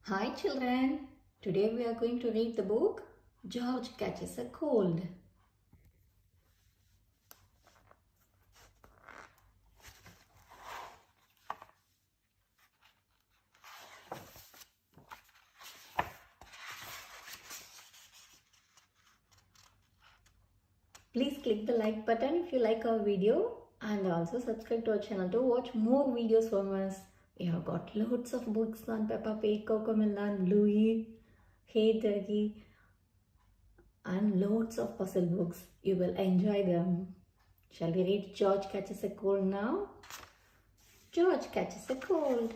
Hi children, today we are going to read the book George Catches a Cold. Please click the like button if you like our video and also subscribe to our channel to watch more videos from us. We have got loads of books on Peppa Pig, Cocomelon, Bluey, Hey Turkey and loads of puzzle books. You will enjoy them. Shall we read George Catches a Cold now? George catches a cold.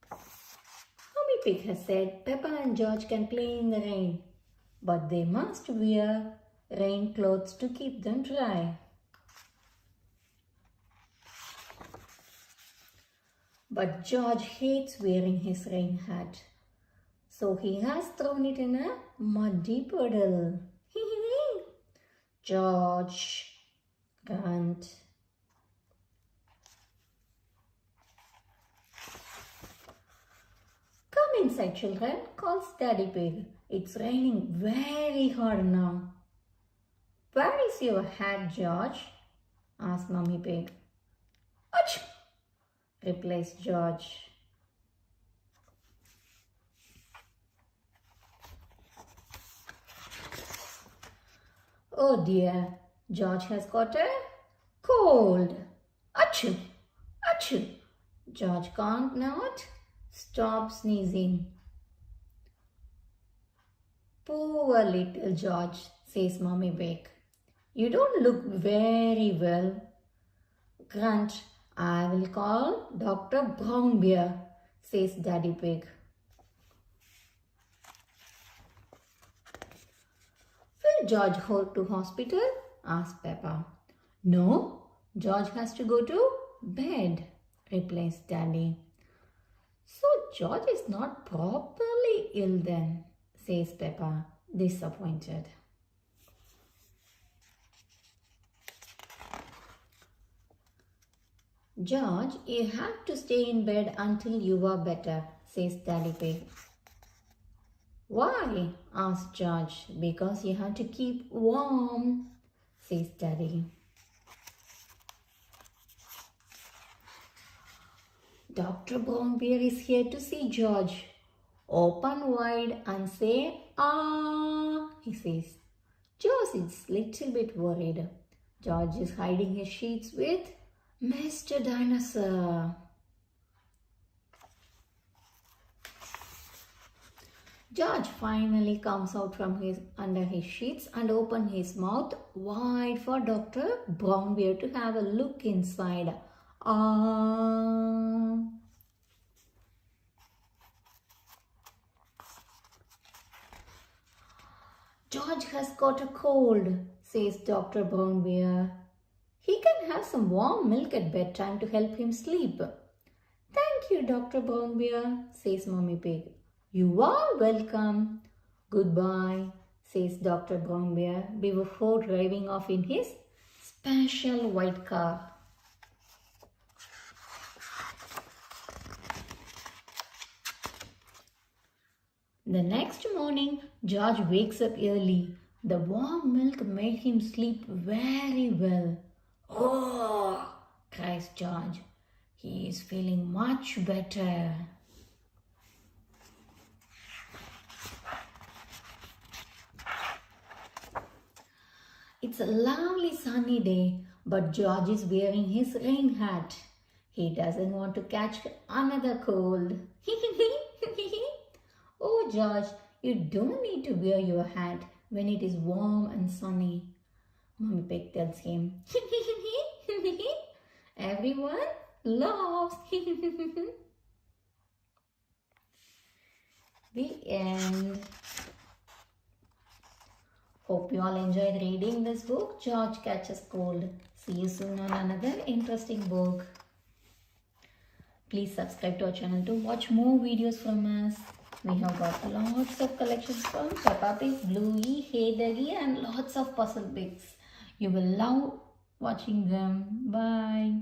Mommy Pig has said Peppa and George can play in the rain, but they must wear rain clothes to keep them dry. But George hates wearing his rain hat, so he has thrown it in a muddy puddle. George, grunt. Come inside, children, calls Daddy Pig. It's raining very hard now. Where is your hat, George? Asked Mummy Pig. Achoo! Replies George. Oh dear, George has got a cold. Achoo! Achoo! George can't not stop sneezing. Poor little George, says Mummy Pig. You don't look very well. Grunt, I will call Dr. Brownbear, says Daddy Pig. Will George go to hospital? Asked Peppa. No, George has to go to bed, replies Daddy. So George is not properly ill then, says Peppa, disappointed. George, you have to stay in bed until you are better, says Daddy Pig. Why? Asks George. Because you have to keep warm, says Daddy. Dr. Brownbear is here to see George. Open wide and say, ah, he says. George is little bit worried. George is hiding his sheets with Mr. Dinosaur. George finally comes out from under his sheets and opens his mouth wide for Dr. Brownbear to have a look inside. Ah. George has got a cold, says Dr. Brownbear. He can have some warm milk at bedtime to help him sleep. Thank you, Dr. Brownbear, says Mummy Pig. You are welcome. Goodbye, says Dr. Brownbear before driving off in his special white car. The next morning, George wakes up early. The warm milk made him sleep very well. Oh, cries George. He is feeling much better. It's a lovely sunny day, but George is wearing his rain hat. He doesn't want to catch another cold. Oh, George, you don't need to wear your hat when it is warm and sunny, Mummy Pig tells him. Everyone laughs. The end. Hope you all enjoyed reading this book, George Catches Cold. See you soon on another interesting book. Please subscribe to our channel to watch more videos from us. We have got lots of collections from Peppa Pig, Bluey, Hey Doggy and lots of puzzle books. You will love watching them. Bye.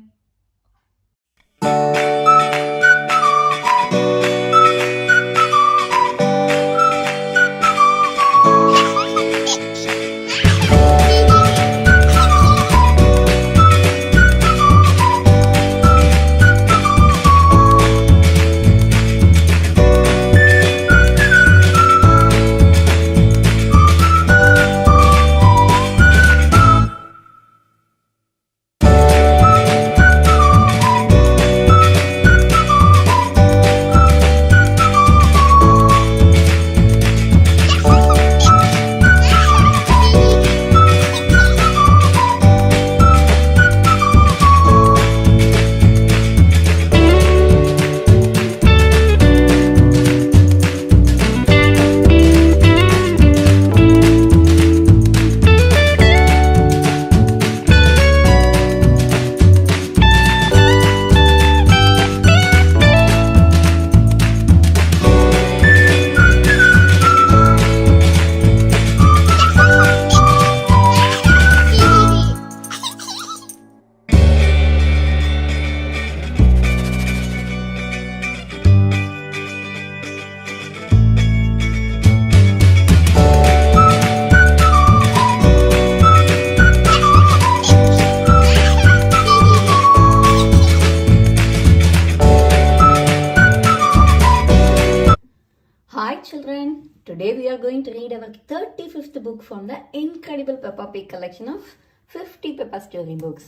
Hi children, today we are going to read our 35th book from the incredible Peppa Pig collection of 50 Peppa storybooks.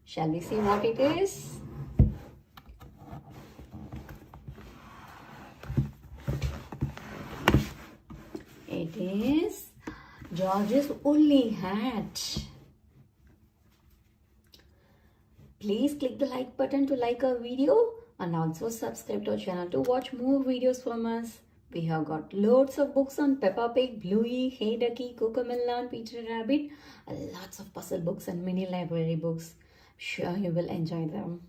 Shall we see what it is? It is George's woolly hat. Please click the like button to like our video and also subscribe to our channel to watch more videos from us. We have got loads of books on Peppa Pig, Bluey, Hey Ducky, Cocomelon, Peter Rabbit, and lots of puzzle books and mini library books. Sure you will enjoy them.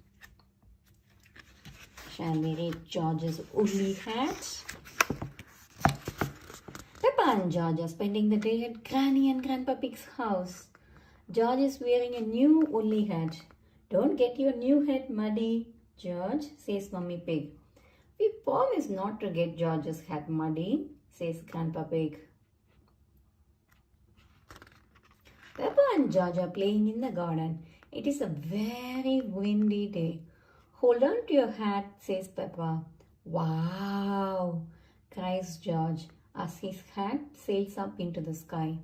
Shall we read George's woolly hat? Peppa and George are spending the day at Granny and Grandpa Pig's house. George is wearing a new woolly hat. Don't get your new hat muddy, George, says Mummy Pig. We promise not to get George's hat muddy, says Grandpa Pig. Peppa and George are playing in the garden. It is a very windy day. Hold on to your hat, says Peppa. Wow, cries George as his hat sails up into the sky.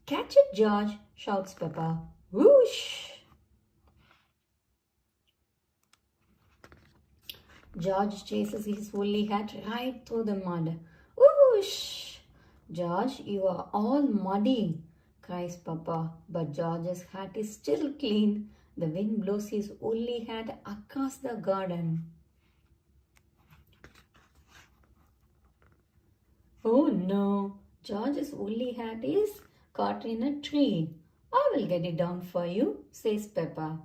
Catch it, George, shouts Peppa. Whoosh! George chases his woolly hat right through the mud. Whoosh! George, you are all muddy, cries Peppa. But George's hat is still clean. The wind blows his woolly hat across the garden. Oh no! George's woolly hat is caught in a tree. I will get it down for you, says Peppa.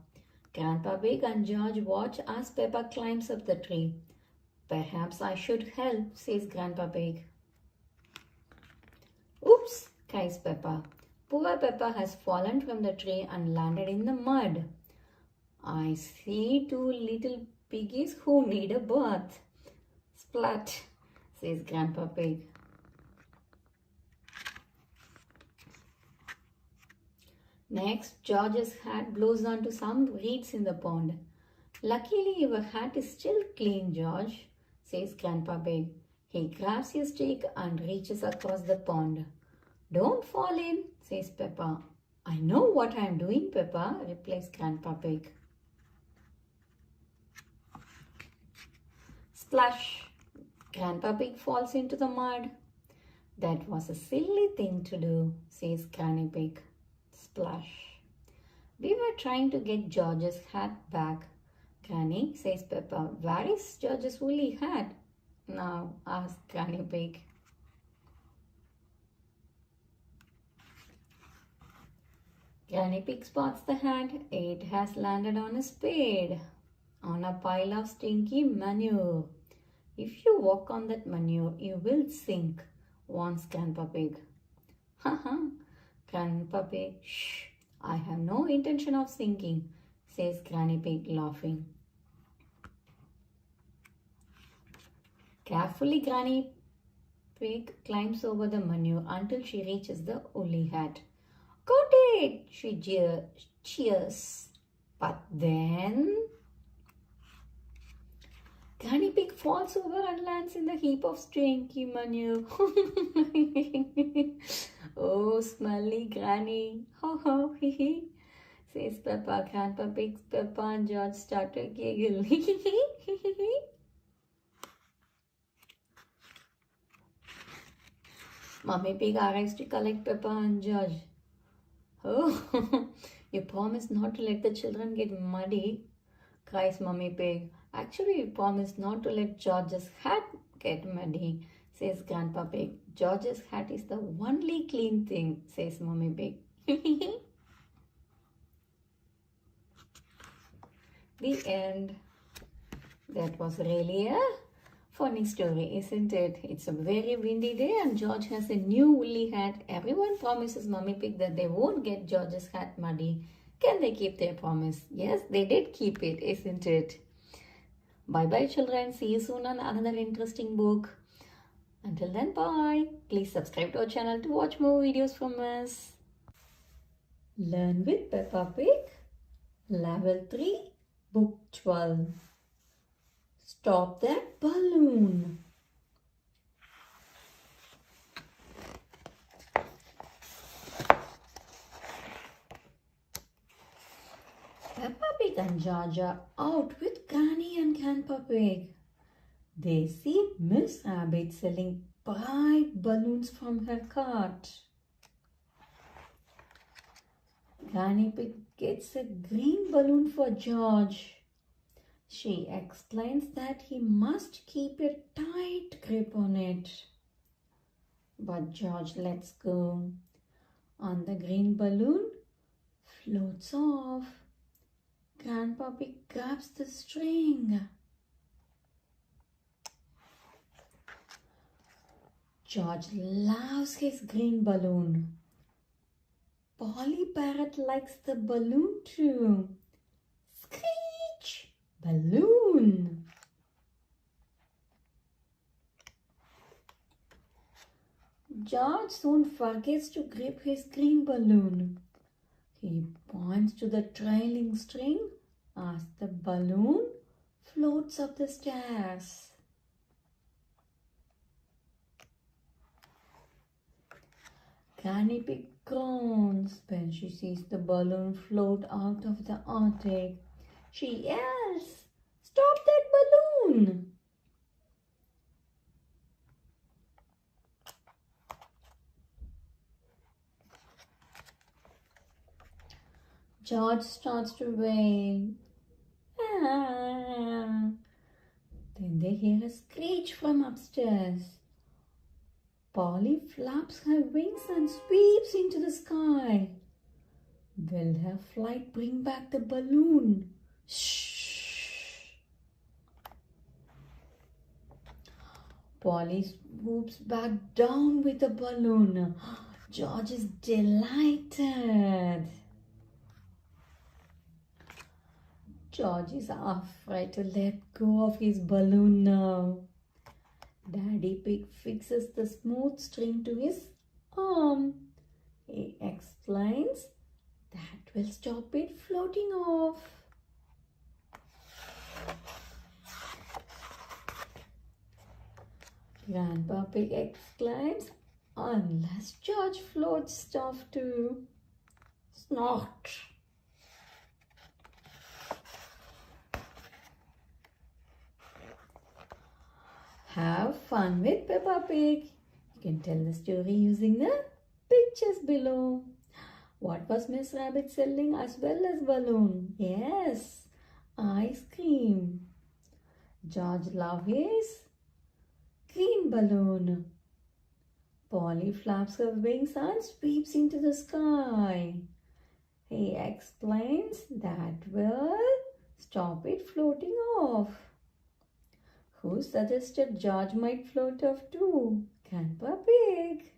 Grandpa Pig and George watch as Peppa climbs up the tree. Perhaps I should help, says Grandpa Pig. Oops, cries Peppa. Poor Peppa has fallen from the tree and landed in the mud. I see two little piggies who need a bath. Splat, says Grandpa Pig. Next, George's hat blows onto some reeds in the pond. Luckily, your hat is still clean, George, says Grandpa Pig. He grabs his stick and reaches across the pond. Don't fall in, says Peppa. I know what I am doing, Peppa, replies Grandpa Pig. Splash! Grandpa Pig falls into the mud. That was a silly thing to do, says Granny Pig. Splash. We were trying to get George's hat back. Granny, says Peppa. Where is George's woolly hat? Now, asks Granny Pig. Granny Pig spots the hat. It has landed on a spade, on a pile of stinky manure. If you walk on that manure, you will sink, warns Grandpa Pig. Haha. Grandpa Pig, shh, I have no intention of sinking, says Granny Pig laughing. Carefully, Granny Pig climbs over the manure until she reaches the woolly hat. Got it, she cheers. But then Granny Pig falls over and lands in the heap of stinky manure. Oh, smelly Granny. Ho ho, hee hee, says Peppa. Grandpa Pig, Peppa and George start to giggle. Mummy Pig arrives to collect Peppa and George. Oh, you promised not to let the children get muddy, cries Mummy Pig. Actually, you promised not to let George's hat get muddy, says Grandpa Pig. George's hat is the only clean thing, says Mummy Pig. The end. That was really a funny story, isn't it? It's a very windy day and George has a new woolly hat. Everyone promises Mummy Pig that they won't get George's hat muddy. Can they keep their promise? Yes, they did keep it, isn't it? Bye-bye, children. See you soon on another interesting book. Until then, bye. Please subscribe to our channel to watch more videos from us. Learn with Peppa Pig. Level 3, Book 12. Stop that balloon. George are out with Granny and Grandpa Pig. They see Miss Rabbit selling bright balloons from her cart. Granny Pig gets a green balloon for George. She explains that he must keep a tight grip on it. But George lets go, and the green balloon floats off. Grandpa Pig grabs the string. George loves his green balloon. Polly Parrot likes the balloon too. Screech! Balloon! George soon forgets to grip his green balloon. He points to the trailing string as the balloon floats up the stairs. Granny Pig groans when she sees the balloon float out of the attic. She yells, "Stop that balloon!" George starts to wail. Ah. Then they hear a screech from upstairs. Polly flaps her wings and sweeps into the sky. Will her flight bring back the balloon? Shh! Polly swoops back down with the balloon. George is delighted. George is afraid to let go of his balloon now. Daddy Pig fixes the smooth string to his arm. He explains that will stop it floating off. Grandpa Pig exclaims, "Unless George floats off too." Snort! Have fun with Peppa Pig. You can tell the story using the pictures below. What was Miss Rabbit selling as well as balloon? Yes, ice cream. George loves his green balloon. Polly flaps her wings and sweeps into the sky. He explains that will stop it floating off. Who suggested George might float off too? Grandpa Pig.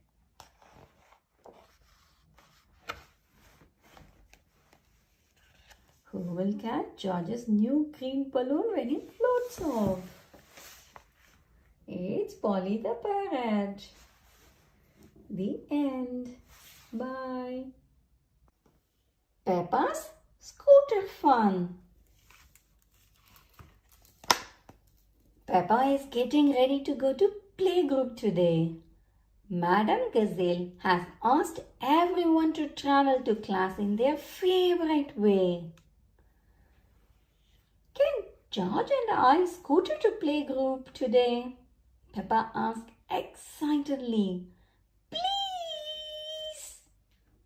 Who will catch George's new green balloon when it floats off? It's Polly the Parrot. The end. Bye. Peppa's Scooter Fun. Peppa is getting ready to go to playgroup today. Madam Gazelle has asked everyone to travel to class in their favorite way. Can George and I scooter to playgroup today? Peppa asked excitedly. Please!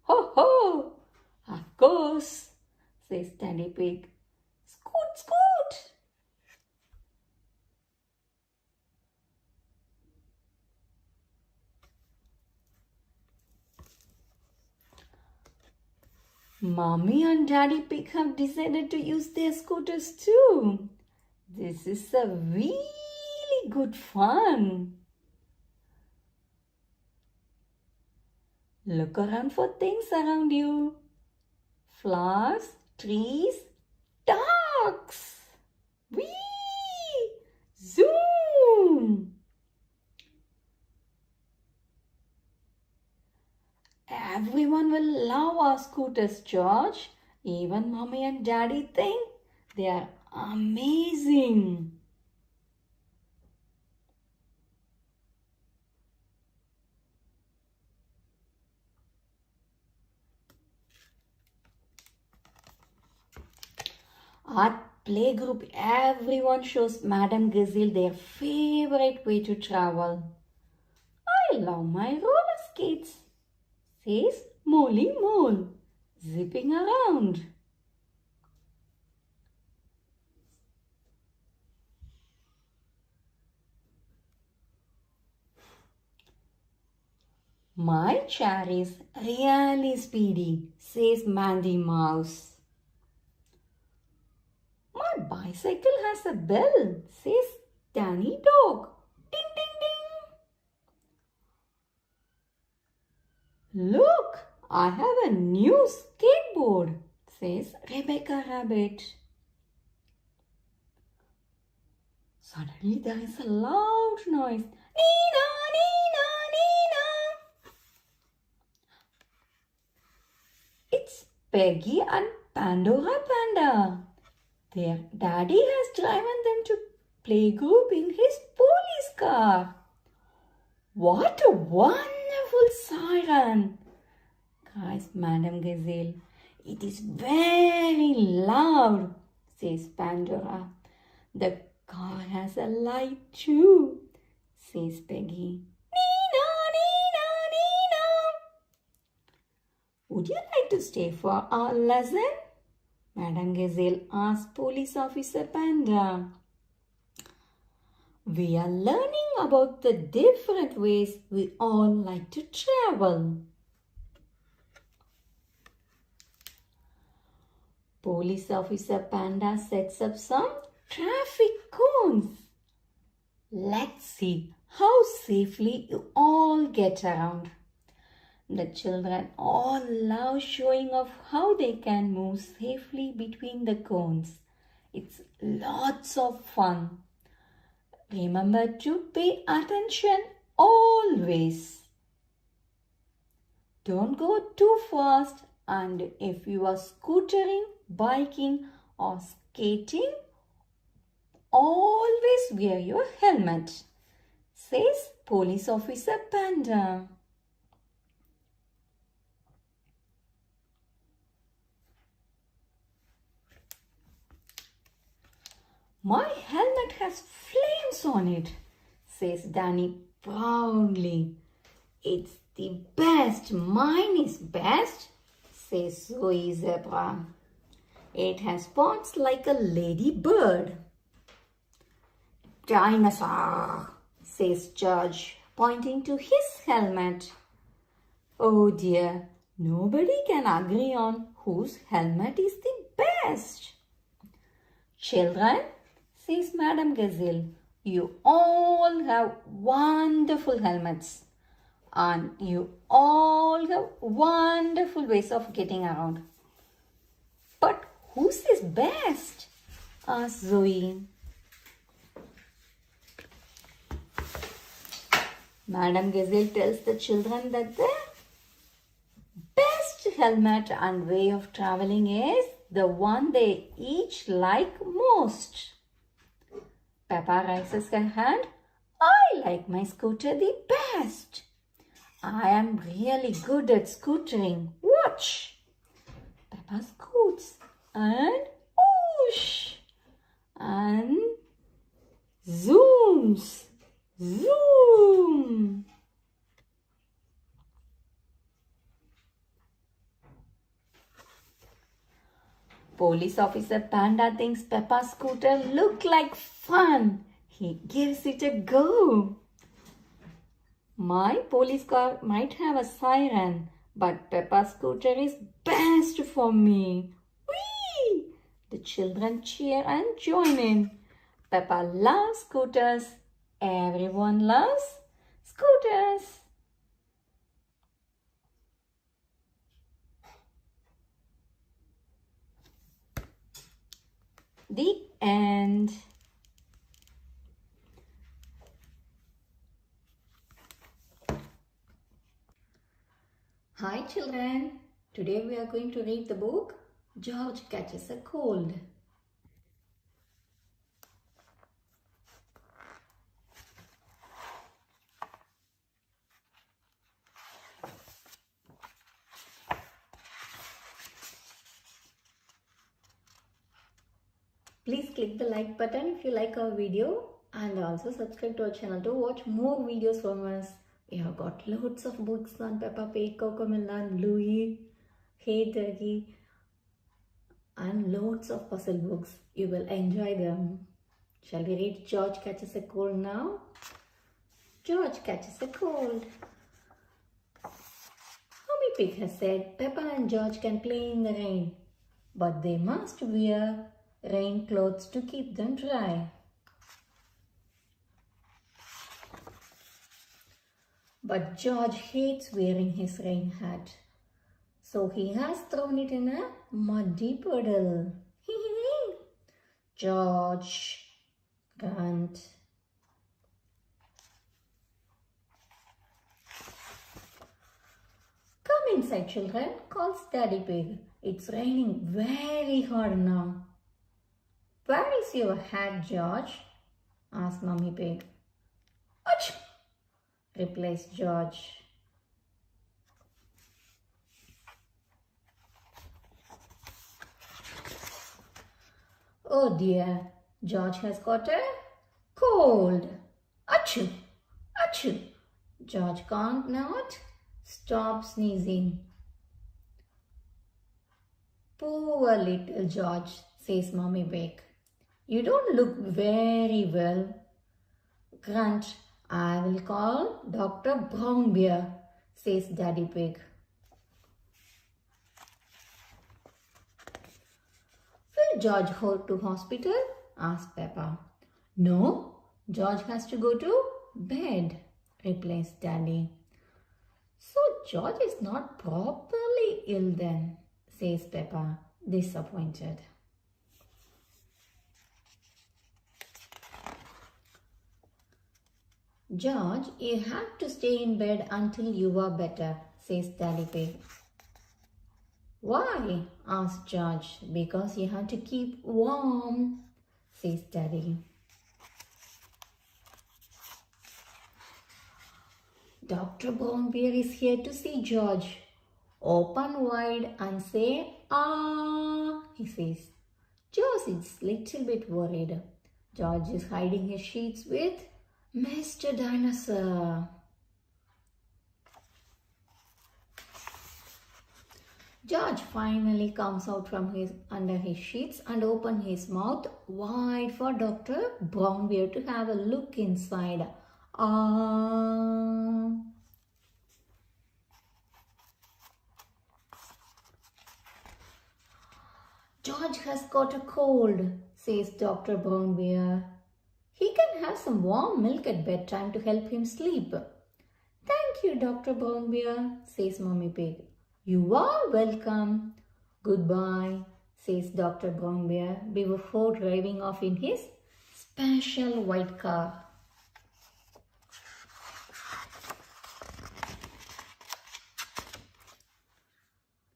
Ho ho! Of course, says Daddy Pig. Scoot, scoot! Mommy and Daddy Pig have decided to use their scooters too. This is a really good fun. Look around for things around you. Flowers, trees, ducks. Whee! Zoom! Everyone will love our scooters, George. Even Mommy and Daddy think they are amazing. At playgroup, everyone shows Madame Gazelle their favorite way to travel. I love my roller skates, says Molly Mole, zipping around. My chair is really speedy, says Mandy Mouse. My bicycle has a bell, says Danny Dog. Ding, ding, ding. Look, I have a new skateboard, says Rebecca Rabbit. Suddenly there is a loud noise. Nina, Nina, Nina. It's Peggy and Pandora Panda. Their daddy has driven them to playgroup in his police car. What a wonderful siren, cries Madame Gazelle. It is very loud, says Pandora. The car has a light too, says Peggy. Nina, Nina, Nina. Would you like to stay for our lesson? Madame Gazelle asked Police Officer Panda. We are learning about the different ways we all like to travel. Police Officer Panda sets up some traffic cones. Let's see how safely you all get around. The children all love showing off how they can move safely between the cones. It's lots of fun. Remember to pay attention always. Don't go too fast, and if you are scootering, biking or skating, always wear your helmet, says Police Officer Panda. My helmet has flames on it, says Danny proudly. It's the best. Mine is best, says Zoe Zebra. It has spots like a ladybird. Dinosaur, says George, pointing to his helmet. Oh dear, nobody can agree on whose helmet is the best. Children, says Madame Gazelle, you all have wonderful helmets and you all have wonderful ways of getting around. But whose is best? Asked Zoe. Madame Gazelle tells the children that the best helmet and way of traveling is the one they each like most. Peppa raises her hand. I like my scooter the best. I am really good at scootering. Watch. Peppa scoots and whoosh and zooms. Zoom. Police Officer Panda thinks Peppa's scooter look like fun. He gives it a go. My police car might have a siren, but Peppa's scooter is best for me. Whee! The children cheer and join in. Peppa loves scooters. Everyone loves scooters. The end. Hi children. Today we are going to read the book George Catches a Cold. Please click the like button if you like our video and also subscribe to our channel to watch more videos from us. We have got loads of books on Peppa Pig, Cocomelon, Bluey, Hey Ducky and loads of puzzle books. You will enjoy them. Shall we read George Catches a Cold now? George catches a cold. Mommy Pig has said Peppa and George can play in the rain, but they must wear rain clothes to keep them dry. But George hates wearing his rain hat, so he has thrown it in a muddy puddle. George, grunt. Come inside, children, calls Daddy Pig. It's raining very hard now. Where is your hat, George? Asked Mummy Pig. Achoo! Replies George. Oh dear, George has got a cold. Achoo! Achoo! George can't not stop sneezing. Poor little George, says Mummy Pig. You don't look very well. Grunt, I will call Dr. Brown Bear, says Daddy Pig. Will George go to hospital? Asked Peppa. No, George has to go to bed, replies Daddy. So George is not properly ill then, says Peppa, disappointed. George, you have to stay in bed until you are better, says Daddy Pig. Why? Asked George. Because you have to keep warm, says Daddy. Dr. Brown Bear is here to see George. Open wide and say, ah, he says. George is little bit worried. George is hiding his sheets with Mr. Dinosaur. George finally comes out from under his sheets and opens his mouth wide for Dr. Brown Bear to have a look inside. George has got a cold, says Dr. Brown Bear. He can have some warm milk at bedtime to help him sleep. Thank you, Dr. Brown Bear, says Mummy Pig. You are welcome. Goodbye, says Dr. Brown Bear before driving off in his special white car.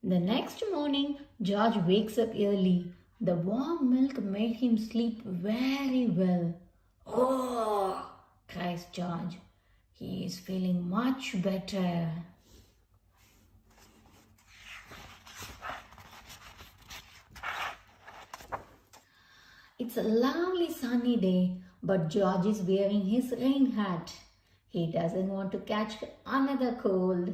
The next morning, George wakes up early. The warm milk made him sleep very well. Oh, cries George. He is feeling much better. It's a lovely sunny day, but George is wearing his rain hat. He doesn't want to catch another cold.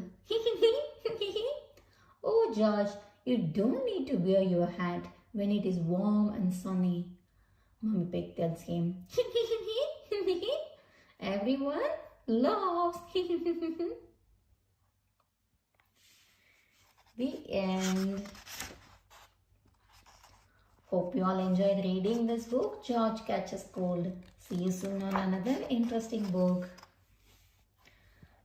Oh, George, you don't need to wear your hat when it is warm and sunny. Mummy Pig tells him. Everyone laughs. The end. Hope you all enjoyed reading this book, George Catches Cold. See you soon on another interesting book.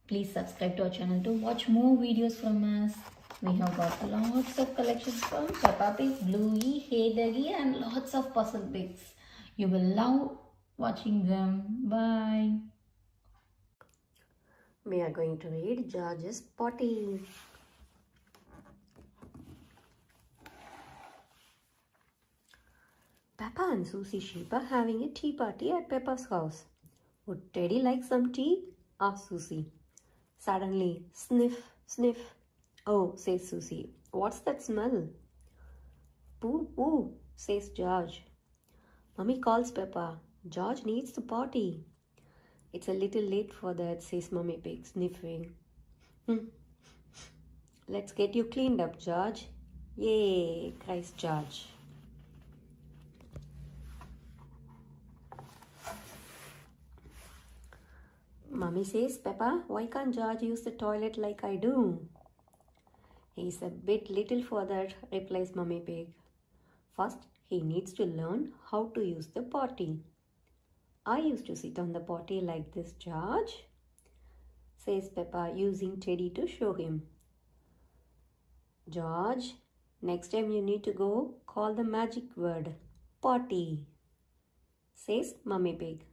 Please subscribe to our channel to watch more videos from us. We have got lots of collections from Peppa Pig, Bluey, Hey Ducky and lots of puzzle books. You will love watching them. Bye. We are going to read George's Potty. Peppa and Susie Sheep are having a tea party at Peppa's house. Would Teddy like some tea? Asked Susie. Suddenly, sniff, sniff. Oh, says Susie. What's that smell? Poo, poo, says George. Mummy calls Peppa. George needs the potty. It's a little late for that, says Mummy Pig, sniffing. Let's get you cleaned up, George. Yay, cries George. Mummy says, Peppa, why can't George use the toilet like I do? He's a bit little for that, replies Mummy Pig. First, he needs to learn how to use the potty. I used to sit on the potty like this, George, says Peppa, using Teddy to show him. George, next time you need to go, call the magic word, potty, says Mummy Pig.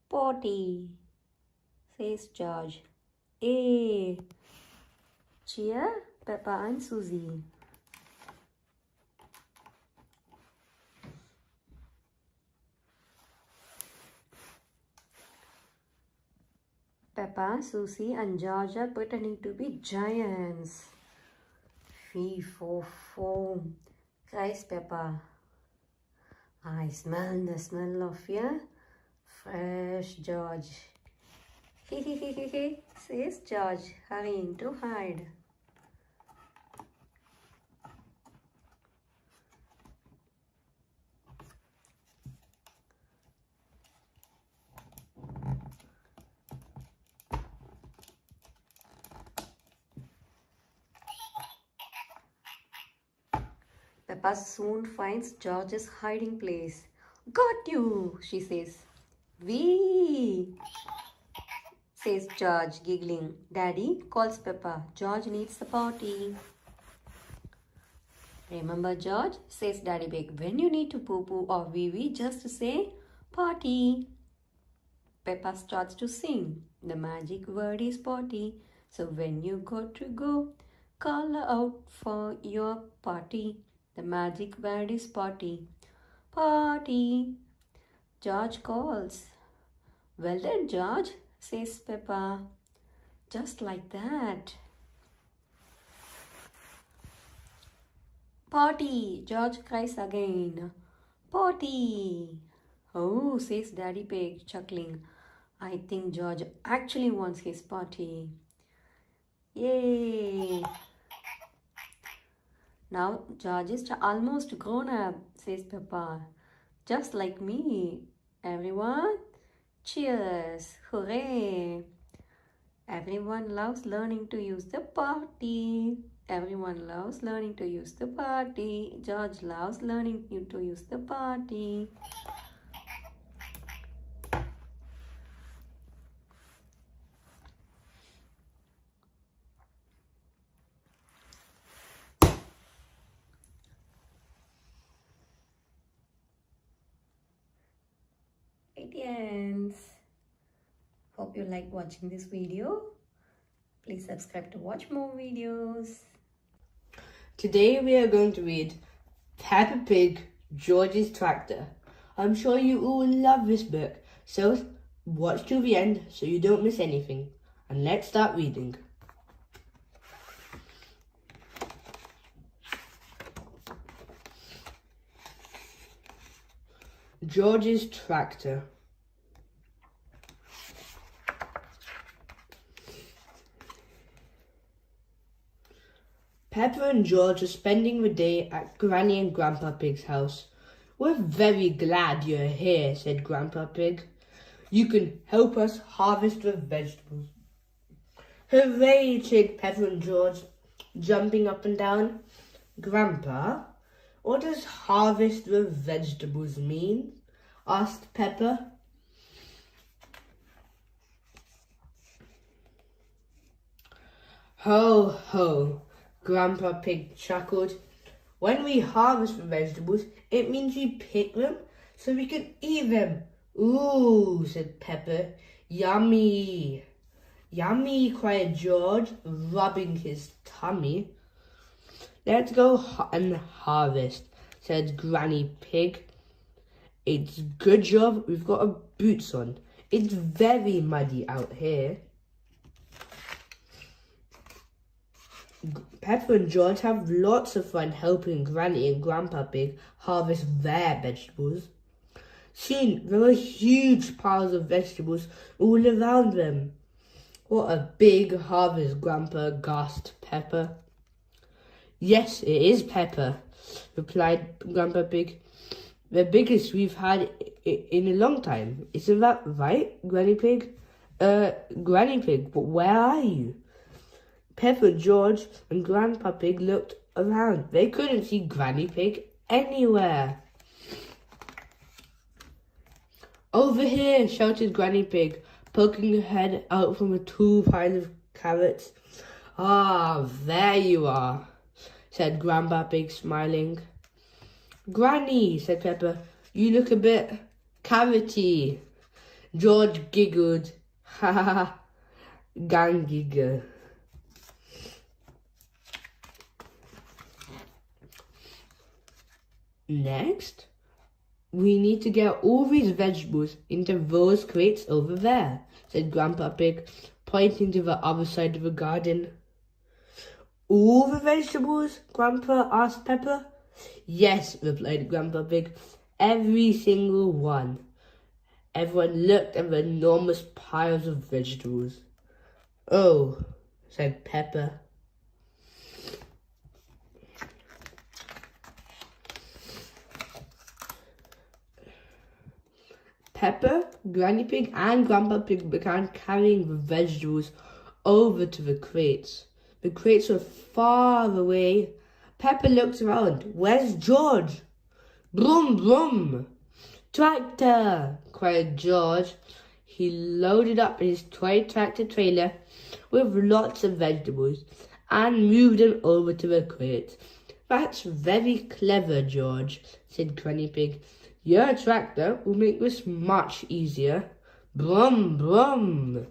Potty, says George. Hey, cheer Peppa and Susie. Peppa, Susie and George are pretending to be giants. Fee, fo, foam, cries Peppa. I smell the smell of your fresh George. He, says George, hurrying to hide. Peppa soon finds George's hiding place. Got you, she says. Wee, says George, giggling. Daddy, calls Peppa. George needs the potty. Remember, George, says Daddy Pig, when you need to poo-poo or wee-wee, just say potty. Peppa starts to sing. The magic word is potty. So when you got to go, call out for your potty. The magic word is potty. Potty. George calls. Well done, George, says Peppa. Just like that. Potty, George cries again. Potty. Oh, says Daddy Pig, chuckling. I think George actually wants his potty. Yay! Now George is almost grown up, says Peppa. Just like me. Everyone, cheers! Hooray! Everyone loves learning to use the potty. Everyone loves learning to use the potty. George loves learning to use the potty. Ends. Hope you like watching this video. Please subscribe to watch more videos. Today we are going to read Peppa Pig, George's Tractor. I'm sure you all love this book, so watch till the end so you don't miss anything. And let's start reading. George's Tractor. Peppa and George are spending the day at Granny and Grandpa Pig's house. We're very glad you're here, said Grandpa Pig. You can help us harvest the vegetables. Hooray, cheered Peppa and George, jumping up and down. Grandpa, what does harvest the vegetables mean? Asked Peppa. Ho, ho, Grandpa Pig chuckled. When we harvest the vegetables, it means we pick them so we can eat them. Ooh, said Peppa. Yummy. Yummy, cried George, rubbing his tummy. Let's go and harvest, said Granny Pig. It's good job we've got our boots on. It's very muddy out here. Peppa and George have lots of fun helping Granny and Grandpa Pig harvest their vegetables. Soon there were huge piles of vegetables all around them. What a big harvest, Grandpa, gasped Peppa. Yes, it is, Peppa, replied Grandpa Pig. The biggest we've had in a long time. Isn't that right, Granny Pig? Granny Pig, but where are you? Peppa, George, and Grandpa Pig looked around. They couldn't see Granny Pig anywhere. Over here, shouted Granny Pig, poking her head out from a two piles of carrots. Ah, there you are, said Grandpa Pig, smiling. Granny, said Peppa, you look a bit carroty. George giggled. Ha ha ha, gang giggle. Next, we need to get all these vegetables into those crates over there, said Grandpa Pig, pointing to the other side of the garden. All the vegetables? Grandpa asked Peppa. Yes, replied Grandpa Pig, every single one. Everyone looked at the enormous piles of vegetables. Oh, said Peppa. Peppa, Granny Pig, and Grandpa Pig began carrying the vegetables over to the crates. The crates were far away. Peppa looked around. Where's George? Brum, brum! Tractor! Cried George. He loaded up his toy tractor trailer with lots of vegetables and moved them over to the crates. That's very clever, George, said Granny Pig. Your tractor will make this much easier. Brum, brum!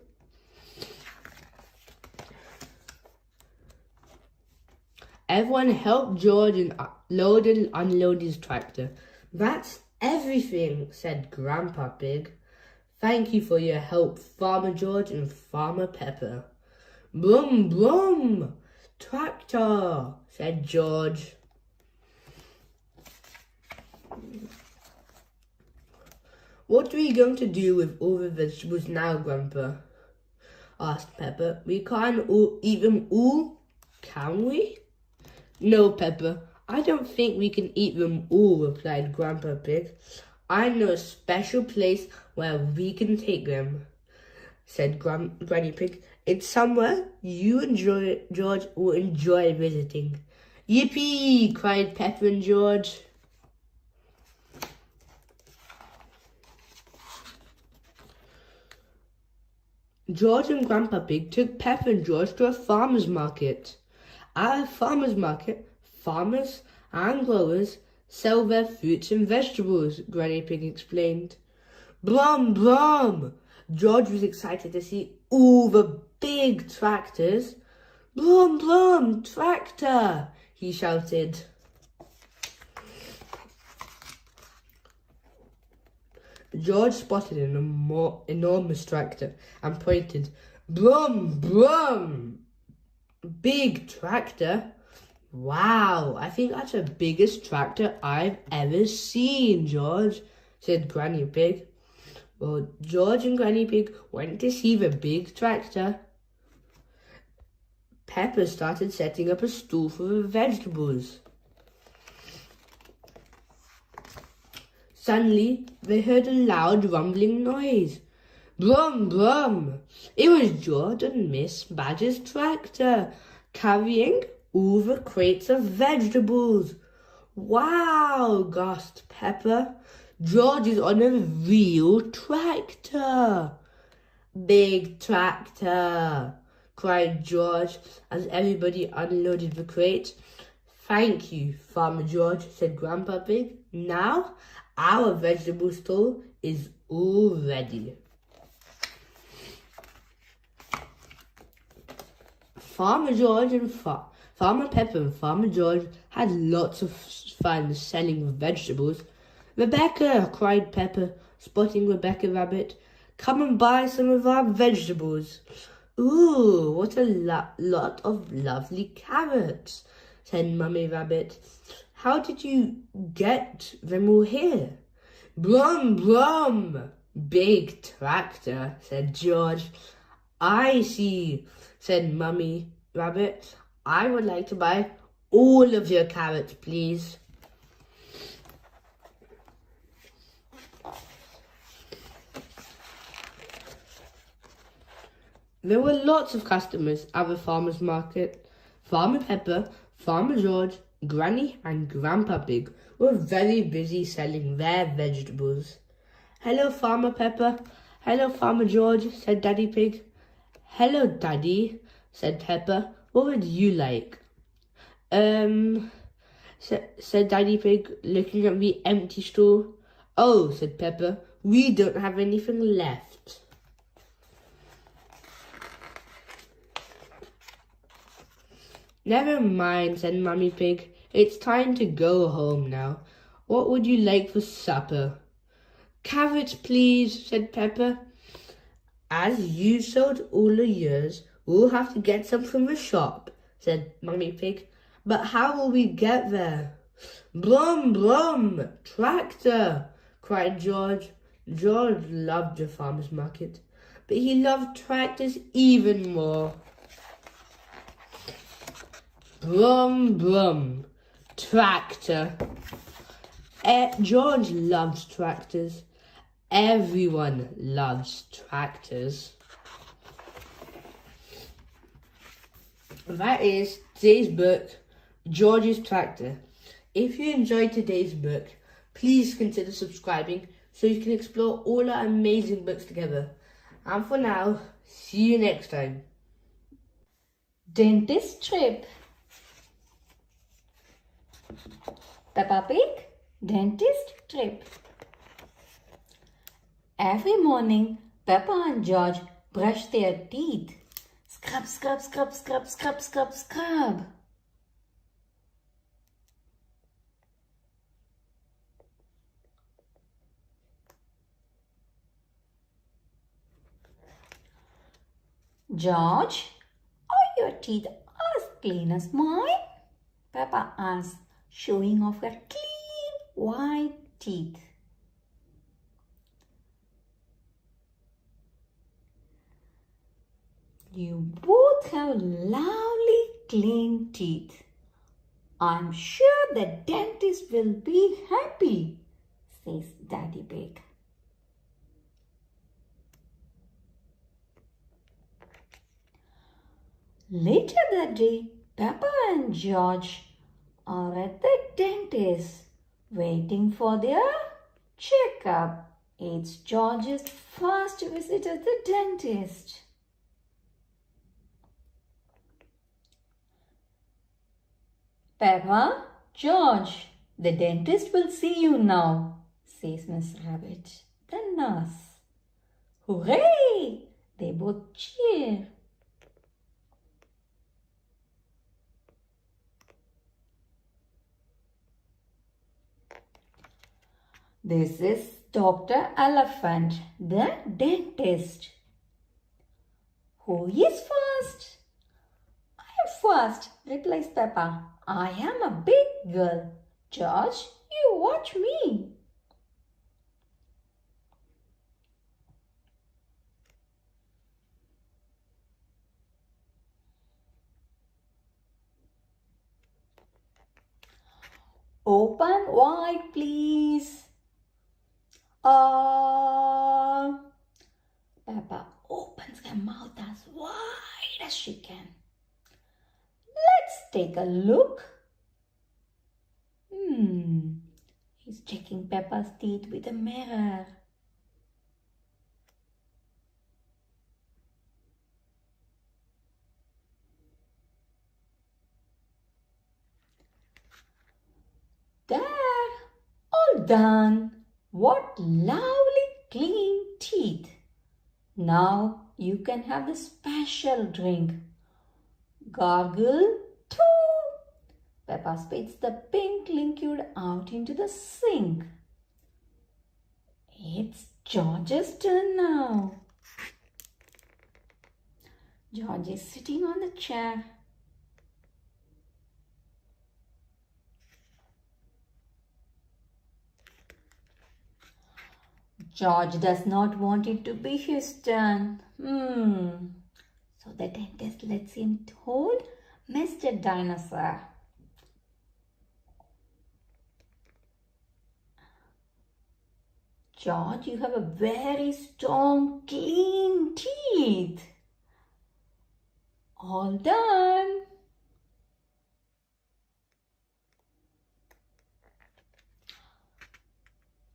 Everyone helped George load and unload his tractor. That's everything, said Grandpa Pig. Thank you for your help, Farmer George and Farmer Peppa. Brum, brum! Tractor, said George. What are we going to do with all the vegetables now, Grandpa? Asked Peppa. We can't eat them all, can we? No, Peppa, I don't think we can eat them all, replied Grandpa Pig. I know a special place where we can take them, said Granny Pig. It's somewhere you and George will enjoy visiting. Yippee! Cried Peppa and George. George and Grandpa Pig took Peppa and George to a farmer's market. At a farmer's market, farmers and growers sell their fruits and vegetables, Granny Pig explained. Brum, brum! George was excited to see all the big tractors. Brum, brum, tractor! He shouted. George spotted an enormous tractor and pointed. Brum, brum! Big tractor? Wow, I think that's the biggest tractor I've ever seen, George, said Granny Pig. Well, George and Granny Pig went to see the big tractor. Peppa started setting up a stool for the vegetables. Suddenly, they heard a loud rumbling noise. Brum, brum! It was George and Miss Badger's tractor, carrying all the crates of vegetables. Wow, gasped Peppa. George is on a real tractor. Big tractor, cried George as everybody unloaded the crate. Thank you, Farmer George, said Grandpa Pig. Now, our vegetable store is all ready. Farmer George and Farmer Peppa and Farmer George had lots of fun selling vegetables. Rebecca, cried Peppa, spotting Rebecca Rabbit. Come and buy some of our vegetables. Ooh, what a lot of lovely carrots, said Mummy Rabbit. How did you get them all here? Brum, brum. Big tractor, said George. I see, said Mummy Rabbit. I would like to buy all of your carrots, please. There were lots of customers at the farmer's market. Farmer Pepper, Farmer George, Granny and Grandpa Pig were very busy selling their vegetables. Hello, Farmer Pepper. Hello, Farmer George, said Daddy Pig. Hello, Daddy, said Pepper. What would you like? Said Daddy Pig, looking at the empty stall. Oh, said Pepper, we don't have anything left. Never mind, said Mummy Pig. It's time to go home now. What would you like for supper? Carrots, please, said Pepper. As you sold all the years, we'll have to get some from the shop, said Mummy Pig. But how will we get there? Brum, brum, tractor, cried George. George loved the farmer's market, but he loved tractors even more. Brum, brum, tractor. George loves tractors. Everyone loves tractors. That is today's book, George's Tractor. If you enjoyed today's book, please consider subscribing so you can explore all our amazing books together. And for now, see you next time. Dentist trip. Peppa Pig, dentist trip. Every morning, Peppa and George brush their teeth. Scrub, scrub, scrub, scrub, scrub, scrub, scrub. George, are your teeth as clean as mine? Peppa asked, showing off her clean white teeth. You both have lovely clean teeth. I'm sure the dentist will be happy, says Daddy Pig. Later that day, Peppa and George are at the dentist waiting for their checkup. It's George's first visit at the dentist. Peppa, George, the dentist will see you now, says Miss Rabbit, the nurse. Hooray! They both cheer. This is Dr. Elephant, the dentist. Who is first? I am first, replies Peppa. I am a big girl. George, you watch me. Open wide, please. Peppa opens her mouth as wide as she can. Let's take a look. He's checking Peppa's teeth with a mirror. There, all done. What lovely clean teeth. Now you can have the special drink. Gargle too. Peppa spits the pink liquid out into the sink. It's George's turn now. George is sitting on the chair. George does not want it to be his turn. So the dentist lets him hold Mr. Dinosaur. George, you have a very strong, clean teeth. All done.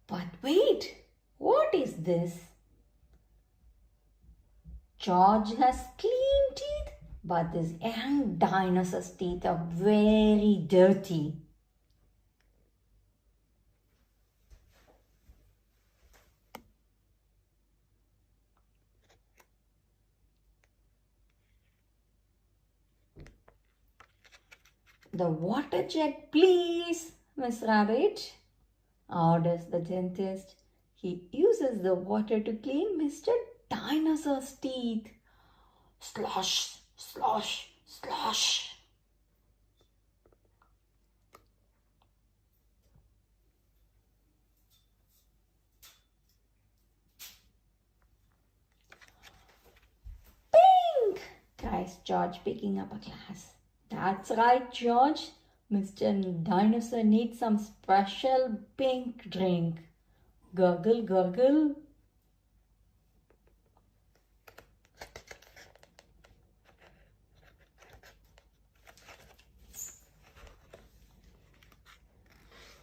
But wait, what is this? George has clean teeth, but this young dinosaur's teeth are very dirty. The water jet, please, Miss Rabbit, orders the dentist. He uses the water to clean Mr. Dinosaur's teeth. Slosh, slosh, slosh. Pink! Cries George, picking up a glass. That's right, George. Mr. Dinosaur needs some special pink drink. Gurgle, gurgle.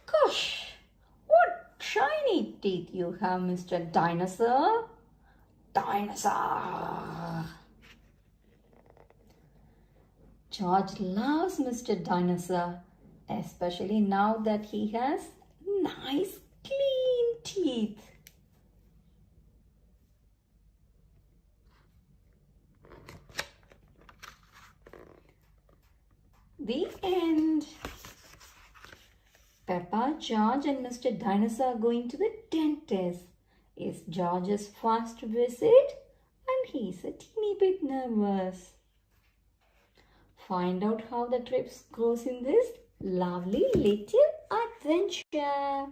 Gosh, what shiny teeth you have, Mr. Dinosaur. Dinosaur. George loves Mr. Dinosaur, especially now that he has nice clean teeth. The end. Peppa, George and Mr. Dinosaur are going to the dentist. It's George's first visit and he's a teeny bit nervous. Find out how the trip goes in this lovely little adventure.